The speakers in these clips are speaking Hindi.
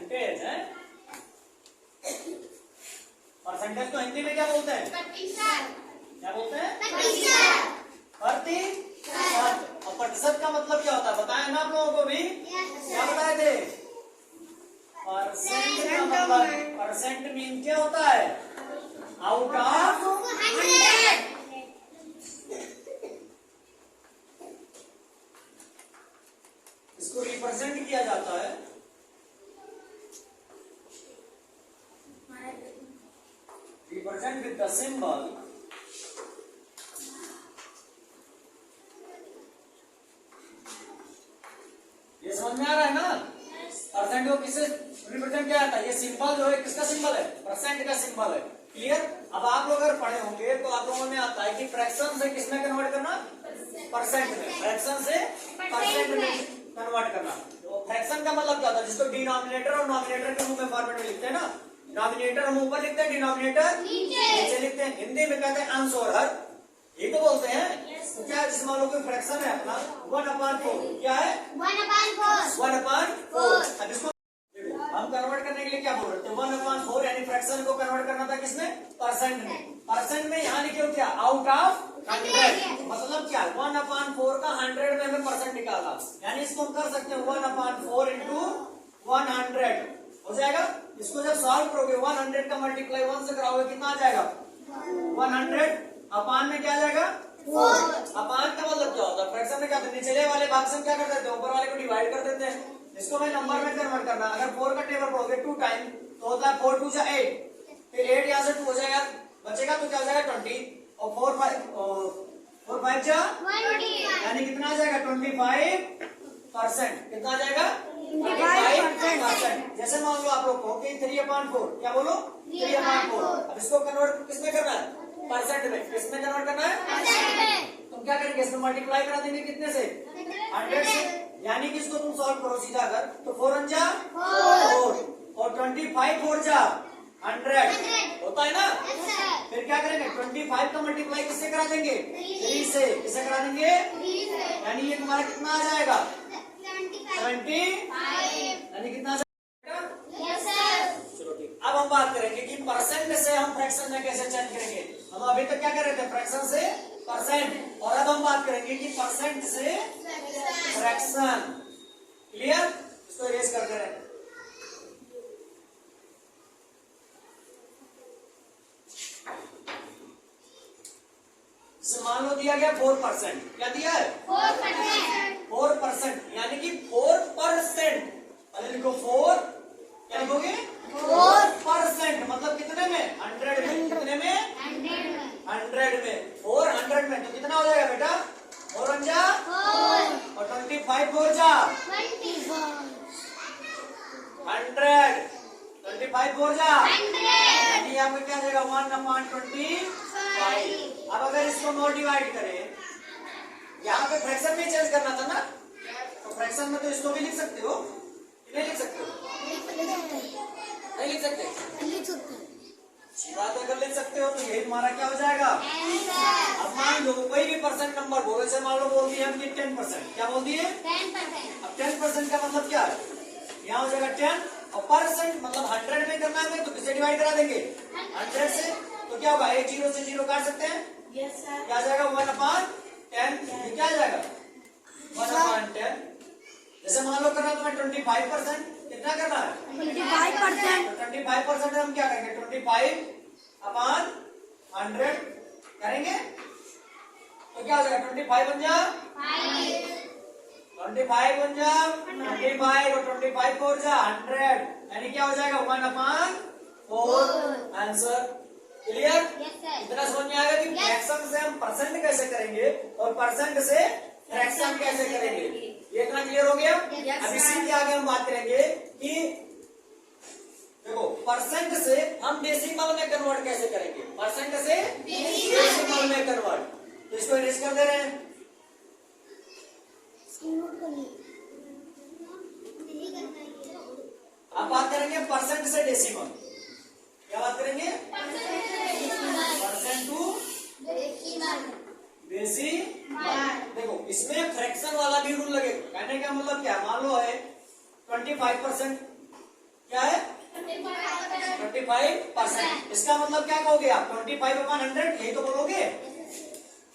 परसेंटेज है। परसेंटेज को हिंदी में क्या बोलते हैं? क्या बोलते हैं? प्रतिशत। और प्रतिशत का मतलब क्या होता है बताया ना आप लोगों को भी? क्या बताए थे? परसेंट का मतलब, परसेंट मीन क्या होता है? Out of 100। इसको रिप्रेजेंट किया जाता है रिप्रेजेंट विद द सिंबल ये समझ में आ रहा है ना? परसेंट को किससे रिप्रेजेंट किया जाता है? ये सिंबल जो है किसका सिंबल है? परसेंट का सिंबल है। क्लियर? अब आप लोग अगर पढ़े होंगे तो आप लोगों में आता है कि फ्रैक्शन से किसमें कन्वर्ट करना? परसेंट में। फ्रैक्शन से परसेंट में कन्वर्ट करना। तो फ्रैक्शन का मतलब क्या होता है? जिसको डिनोमिनेटर और नॉमिनेटर के मुंह में फॉर्मेट में लिखते हैं ना। डिनोमिनेटर हम ऊपर लिखते हैं, डिनोमिनेटर नीचे लिखते हैं। हिंदी में कहते हैं अंश और हर, ये तो बोलते हैं। तो क्या है? जिसमें लोग फ्रैक्शन है अपना 1/4। क्या है? 1/4। अब इसको हम कन्वर्ट करने के लिए क्या बोल रहे थे? 1/4 यानी फ्रैक्शन को कन्वर्ट करना था किसमें? परसेंट में। परसेंट में यहाँ लिखे क्या? Out of 100। मतलब क्या? 1/4 का 100 में हमें परसेंट निकालना, यानी इसको हम कर सकते हैं 1/4 इंटू 100 हो जाएगा। इसको जब सॉल्व करोगे 100 का मल्टीप्लाई 1 से कराओगे कितना आ जाएगा? 100 अपान में क्या आ जाएगा? 4। अपान का मतलब क्या होता है? फ्रैक्शन में क्या होता है? निचले वाले भाग से क्या कर देते हैं? ऊपर वाले को डिवाइड कर देते हैं। इसको मैं नंबर में कन्वर्ट करना, अगर 4 का टेबल पढ़ोगे 2 टाइम तो होता है 4 2 जा 8, फिर 8 यहाँ से 2 हो जाएगा, बचेगा तो क्या हो जाएगा 20, और 4 5 जा 20, यानी कितना आ जाएगा? 25%। कितना आ जाएगा? 25%। जैसे मान लो आप लोग को 3/4, क्या बोलो? 3/4। अब इसको कन्वर्ट किसमें करना है? परसेंट में। किसमें कन्वर्ट करना है? तुम क्या करेंगे? इसमें मल्टीप्लाई करा देंगे कितने से? 100 से। यानी कि इसको तुम सॉल्व करो सीधा कर तो 4 जा 4 और 25 4 जा 100 होता है ना। फिर क्या करेंगे? 25 का मल्टीप्लाई किससे करा देंगे? 3 से। किससे करा देंगे? यानी ये तुम्हारा कितना आ जाएगा? 25। यानी कितना आ जाएगा? चलो ठीक। अब हम बात करेंगे कि परसेंट से हम फ्रैक्शन में कैसे चेंज करेंगे। हम अभी तक क्या कर रहे थे? फ्रैक्शन से परसेंट, और अब हम बात करेंगे कि परसेंट से फ्रैक्शन। क्लियर? इसको इरेज करते रहे। मान लो दिया गया 4%। क्या दिया है? 4%। यानी कि 4%। पहले लिखो 4, क्या लिखोगे? 4%। मतलब कितने में? 100 में। कितने में? 100 में। 400 में तो कितना हो जाएगा बेटा? 4 जा 4 और 25 4 जा 100। 25 4 जा 100, यानी यहाँ पे क्या जाएगा? 1/25। अब अगर इसको नोट डिवाइड करें, यहाँ पे फ्रैक्शन में चेंज करना था ना, तो फ्रैक्शन में तो इसको भी लिख सकते हो, नहीं लिख सकते हो? नहीं लिख सकते? बात अगर लिख सकते हो तो यही तुम्हारा क्या हो जाएगा? अब मान लो कोई भी परसेंट नंबर बोलो, जैसे मान लो बोल दिए हम कि 10%। क्या बोल दिए? 10%। अब 10% का मतलब क्या है? यहाँ हो जाएगा 10, और परसेंट मतलब 100 में करना है तो किससे डिवाइड करा देंगे? 100 से। तो क्या होगा? 1 0 से 0 काट सकते हैं। क्या आ जाएगा? 1/10। ये क्या आ जाएगा? 1/10। जैसे मान लो करना तुम्हें 25%। कितना करना है? 25%। तो 25% हम क्या करेंगे? 25/100 करेंगे तो क्या हो जाएगा? 25 बन जा 25 बन जा 25 और 25 4 जा 100, यानी क्या हो जाएगा? 1/4 आंसर। क्लियर? इतना समझ में आएगा कि फ्रैक्शन से हम परसेंट कैसे करेंगे और परसेंट से फ्रैक्शन कैसे करेंगे। ये इतना क्लियर हो गया? अब इसी के आगे हम बात करेंगे कि देखो परसेंट से हम डेसिमल में कन्वर्ट कैसे करेंगे। परसेंट से डेसिमल में कन्वर्ट, तो इसको इरेज कर दे रहे हैं। अब बात करेंगे परसेंट से डेसिमल। क्या बात करेंगे? Percent to decimal. देखो इसमें फ्रैक्शन वाला भी रूल लगेगा। कहने का मतलब क्या? मान लो है 25%, क्या है 25%। इसका मतलब क्या कहोगे आप 25/100, यही तो बोलोगे।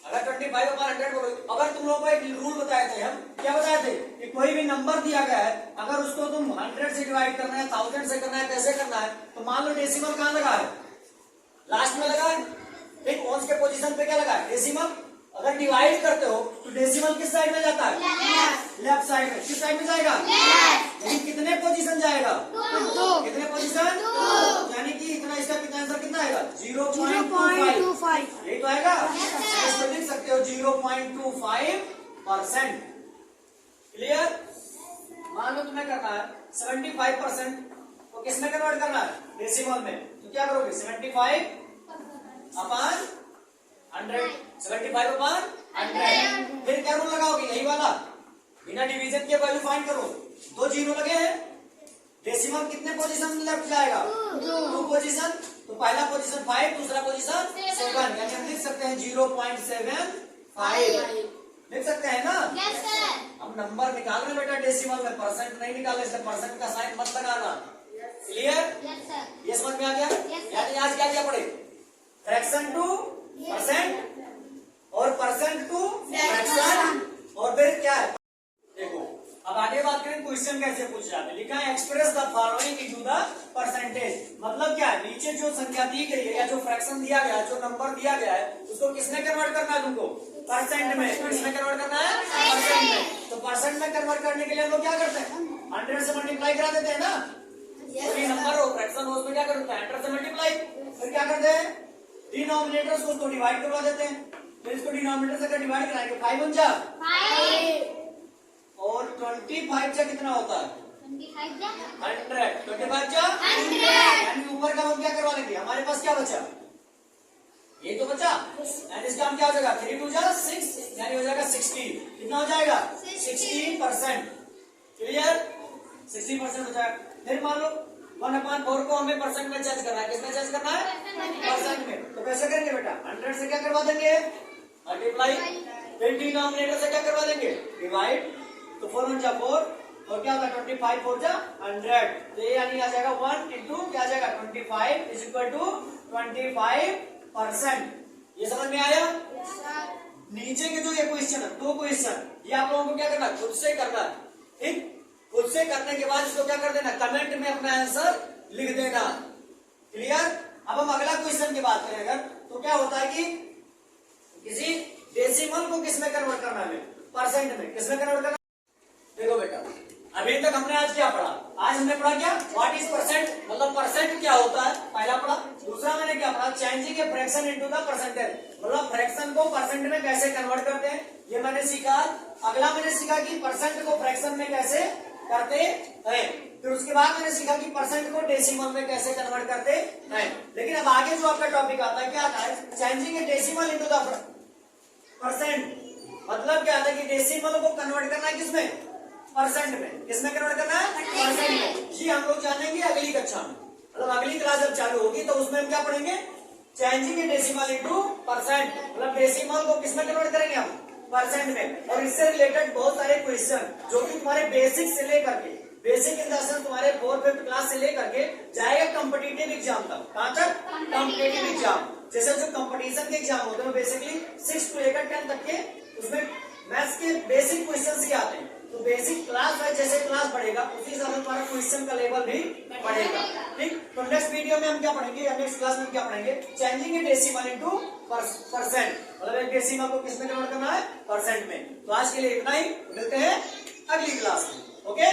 अगर 25/100 बोलोगे, अगर तुम लोगों को एक रूल बताए थे, हम क्या बताए थे कि कोई भी नंबर दिया गया है, अगर उसको तुम 100 से डिवाइड करना है, 1000 से करना है, कैसे करना है, तो मान लो डेसिमल कहाँ लगा है, लास्ट में लगा है, ठीक, ऑन्स के पोजीशन पे क्या लगा है, डेसिमल। अगर डिवाइड करते हो तो डेसिमल किस साइड में जाता है, लेफ्ट साइड में। किस साइड में जाएगा, लेकिन कितने पोजीशन जाएगा, कितने पोजीशन, यानी कि इतना, इसका कितना आंसर कितना आएगा, 0.25, यही तो आएगा। इसको लिख सकते हो 0.25%। क्लियर। मान लो तुम्हें करना है 75% को किसमें कन्वर्ट करना है, डेसिमल में, तो क्या करोगे 75/100, 75/100। फिर क्या रूल लगाओगे, यही वाला, बिना डिवीजन के वैल्यू फाइंड करो। 2 जीरो लगे हैं, डेसिमल कितने पोजीशन लेफ्ट जाएगा, 2 पोजीशन, तो पहला पोजीशन 5, दूसरा पोजीशन 7, यानी हम लिख सकते हैं 0.75, लिख सकते हैं ना। हम नंबर निकाल रहे बेटा डेसिमल में, परसेंट नहीं निकाले, इसलिए परसेंट का साइन मत लगाना। क्लियर, ये समझ में आ गया। यानी आज क्या क्या पढ़े, फ्रैक्शन टू परसेंट और परसेंट टू फ्रैक्शन, और फिर क्या है, देखो अब आगे बात करें क्वेश्चन कैसे पूछ जाते हैं। लिखा है express the following into the percentage, मतलब क्या है, नीचे जो संख्या दी गई है या जो फ्रैक्शन दिया गया है, जो नंबर दिया गया है, उसको किसमें कन्वर्ट करना है तुमको, परसेंट में। किसमें कन्वर्ट करना है, परसेंट में। तो परसेंट में कन्वर्ट करने के लिए हम लोग क्या करते हैं, 100 से मल्टीप्लाई करा देते हैं ना, कोई नंबर हो फ्रैक्शन हो उसमें क्या करते हैं 100 से मल्टीप्लाई। फिर क्या करते हैं, डिनोमिनेटर्स को डिवाइड करवा देते हैं। फिर इसको डिनोमिनेटर से डिवाइड कराएंगे, 5 बन जा 5, और 25 जा कितना होता है 100, 25 जा 100, यानी ऊपर का हम क्या करवा लेंगे, हमारे पास क्या बचा, ये तो बचा, यानी इसका हम क्या हो जाएगा 3 2 जा 6, यानी हो जाएगा 60। कितना हो जाएगा 60%। क्लियर, 60% हो जाएगा। फिर मान लो 1/4 को हमें परसेंट में चेंज करना है, किसमें चेंज करना है, परसेंट में। तो कैसे करेंगे बेटा, 100 से क्या करवा देंगे, मल्टीप्लाई, फिर डिनोमिनेटर से क्या करवा देंगे, डिवाइड, तो 4 1 जा 4, और क्या होगा 25 4 जा 100, तो ये यानी आ जाएगा 1 इंटू क्या आ जाएगा 25 इज इक्वल टू 25%। ये समझ में आया। नीचे के जो ये क्वेश्चन है, 2 क्वेश्चन, ये आप लोगों को क्या करना है, खुद से करना है, ठीक। खुद से करने के बाद इसको क्या कर देना, कमेंट में अपना आंसर लिख देना। क्लियर। अब हम अगला क्वेश्चन की बात करें अगर, तो क्या होता है कि किसी डेसिमल को किसमें कन्वर्ट करना है, परसेंट में। किसमें कन्वर्ट करना, देखो बेटा अभी तक हमने आज क्या पढ़ा, आज हमने पढ़ा क्या, व्हाट इज परसेंट, मतलब परसेंट क्या होता है, पहला पढ़ा। दूसरा मैंने क्या पढ़ा, changing a fraction into the percentage, मतलब फ्रैक्शन को परसेंट में कैसे कन्वर्ट करते हैं, ये मैंने सीखा। अगला मैंने सीखा कि परसेंट को फ्रैक्शन में कैसे करते हैं। फिर उसके बाद मैंने सीखा कि परसेंट को डेसिमल में कैसे कन्वर्ट करते हैं। लेकिन अब आगे जो आपका टॉपिक आता है, क्या आता है, changing A decimal into the percent, मतलब क्या आता है कि डेसिमल को कन्वर्ट करना है किसमें, परसेंट में। किसमें कन्वर्ट करना है, परसेंट में। जी हम लोग जानेंगे अगली कक्षा में, मतलब अगली क्लास जब चालू होगी तो उसमें हम क्या पढ़ेंगे, चेंजिंग ए डेसिमल इनटू परसेंट, मतलब डेसिमल को किसमें कन्वर्ट करेंगे हम, परसेंट में। और इससे रिलेटेड बहुत सारे क्वेश्चन जो कि तुम्हारे बेसिक से लेकर के, बेसिक इन द सेंस तुम्हारे 4th 5th क्लास से लेकर के जाएगा कॉम्पिटिटिव एग्जाम तक। कहां तक, कॉम्पिटिटिव एग्जाम। जैसे जो कंपटीशन के एग्जाम होते हैं बेसिकली 6 to लेकर 10 तक के, उसमें मैथ्स के बेसिक क्वेश्चन ही आते हैं। तो बेसिक क्लास वाइज जैसे क्लास बढ़ेगा उसी हिसाब से तुम्हारा क्वेश्चन का लेवल भी बढ़ेगा, ठीक। तो नेक्स्ट वीडियो में हम क्या पढ़ेंगे, या नेक्स्ट क्लास में क्या पढ़ेंगे, चेंजिंग ए डेसिमल इनटू परसेंट, मतलब एक डेसिमल को किसमें कन्वर्ट करना है, परसेंट में। तो आज के लिए इतना ही, मिलते हैं अगली क्लास में। ओके।